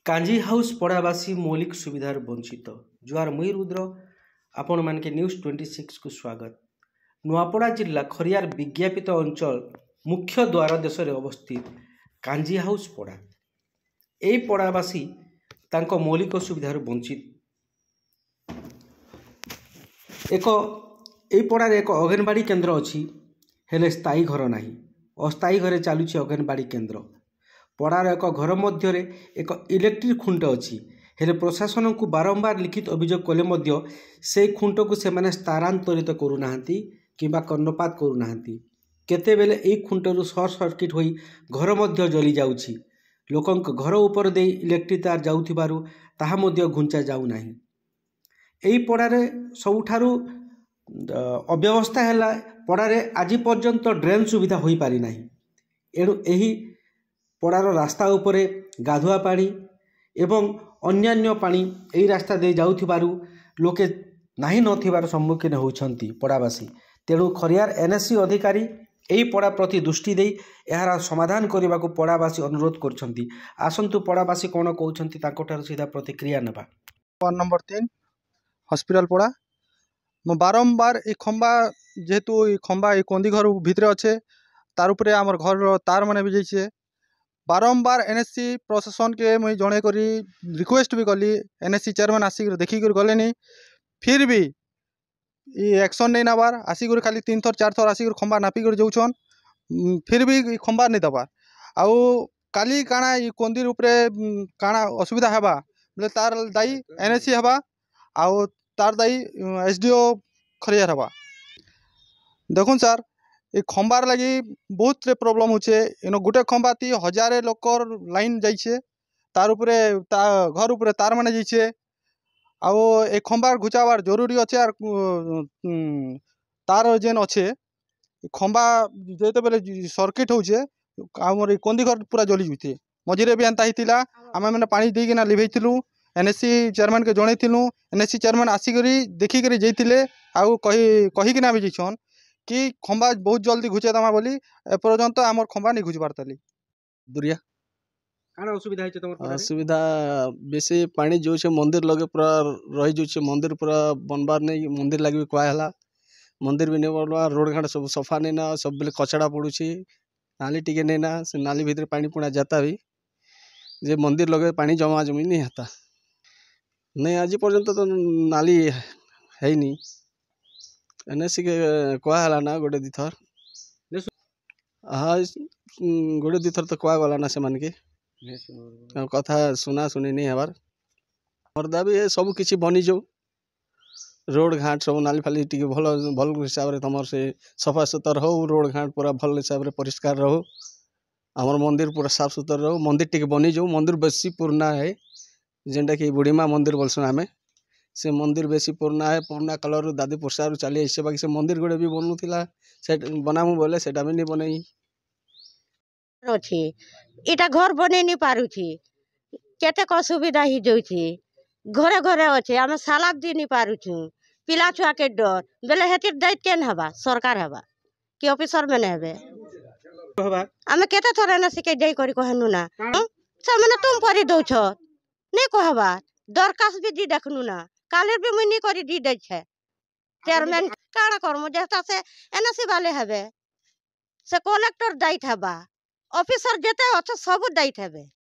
Kanji house पड़ावासी मौलिक सुविधार वंचित जुआर मुई रुद्र आपण मानके न्यूज 26 को स्वागत। नुआपड़ा जिला खरियार विज्ञापित अंचल मुख्य द्वार देश में अवस्थित कांजी हाउस पड़ा यही पड़ावासी तांको मौलिक सुविधार वंचित एक पड़ार एक अंगनवाड़ी केन्द्र अच्छी हेले स्थायी घर नहीं अस्थायी घरे चलुची अंगनवाड़ी केन्द्र पड़ार एक घर मध्य एक इलेक्ट्रिक खुंट अच्छी हेले प्रशासन को बारंबार लिखित अभियोग कले से खुंट को से स्थानांतरित करूना कि कर्णपात करूना केतेबेले यही खुंटरू सर्ट सर्किट होई घर मध्य जली जाउछि लोकंक घर ऊपर दे इलेक्ट्रिक तार जाउथिबारु ताहा मध्य घुंचा जाउ नाही। एही पड़ारे सबुठारु अव्यवस्था है पड़ारे आज पर्यंत ड्रेन सुविधा हो पारि नाही एणु एही पड़ार रास्ता उपरे गाधुआ पानी एवं अन्यान्य पानी यही रास्ता दे जाउथिबारु लोके नाही नथिबार सम्मुखीन होउछंती पड़ावासी। तेणु खरियार एनएससी अधिकारी यही पड़ा प्रति दृष्टि दे यार समाधान करने को पड़ावासी अनुरोध करछंती। आसंतु पड़ावासी कौन कहउछंती ताकोठार सीधा प्रतिक्रिया नेबा। वार्ड नंबर 3 हॉस्पिटल पड़ा मो बारंबार ये खंबा जेहेतु ये खंबा ये कंदी घर भितर अच्छे तार उपरे आमर घर तार माने भी जाइए बारंबार एनएससी प्रशासन के मुझे जड़े करी रिक्वेस्ट भी कली एनएससी चेयरमैन आसिक देखिक गले फिर भी ये एक्शन नहीं नबार आसिक खाली 3 थर 4 थर आसिक खंबा नापिक जाऊन फिर भी खंबा नहीं दबार आउ काली काना ये कंदीर उपरे काना असुविधा हेबा बोले तार दायी एनएससी हेबा आउ तार दायी एसडीओ खरियार हेबा। देखुन सर ये खंबार लगी बहुत प्रॉब्लम होचे इन गोटे खंबा ती हजारे लोकर लाइन जाइए तार उपरे घर उपरे तार माने जाइए आउ ए खंबार घुचाबार जरूरी अच्छे आर तार जेन अच्छे खंबा जेते बेले सर्किट होचे आमर कंदी घर पूरा जली जुते मझे भी एंता ही आम मैंने पानी देकिना लिभेलु एनएससी चेयरमैन के जनईलु एनएससी चेयरमैन आसिक देखिक जाइए आउ कहीकिना भी जाइछन कि खंबा बहुत जल्दी घुचे दमा बोली एपर्यंत आमर खंबा नहीं घुच पारतली दुरिया काना असुविधा है तमर असुविधा बेसी पानी जो छे मंदिर लगे पूरा रही जो छे मंदिर पूरा बनबार नहीं मंदिर लगे कुआ हला मंदिर भी नहीं बनवा रोड घाट सब सफा नहीं ना सब बेले कचड़ा पड़ुछि नाली टिके नहीं ना से नाली भीतर पानी पुणा जाता भी जे मंदिर लगे पानी जमा जमी नहीं होता नहीं आज पर्यंत तो नाली है नहीं एनएससी के कुआ हला ना गोटे दिथर हाँ गोटे दिथर तो कुआ गला ना से मान के कथा सुना सुनी नहीं हबार मरदा भी सब किसी बनी जाऊ रोड घाट सब नाली फाली टी भल भल हिसाब से तुम से सफा सुतर हो रोड घाट पूरा भल हिसाब से परिष्कार रहो आमर मंदिर पूरा साफ सुतर रहो मंदिर टी बनी जाऊ मंदिर बेसी पुराना है जेनटा कि बुढ़ीमा मंदिर बोलसुन आमे से मंदिर बेसी पुराना है पुराना कलर दादी पुरसारू चली आसे बाकी से मंदिर गोटे भी बनूला से बनामु बोले से भी नहीं बनई अच्छी इटा घर बने नहीं पारुछि केतेक असुविधा ही जाउछि घरे घरे अच्छे आम सालाद दी नहीं पारुछु पिला छुआ के डर बेले हेतिर दैत केन हबा सरकार हबा कि ऑफिसर मैंने हेबे आम केते थोड़ा ना सिके जाई करी कहनु ना सब मैंने तुम करी दउछ नहीं कहबा दरखास्त भी दी देखनु ना काले भी मुई नहीं करी दी दै छे चेयरमैन काना करमु जेता से एनएससी वाले हेबे से कलेक्टर दायित्व हबा ऑफिसर जेते अच्छे सब दायित्व हेबे।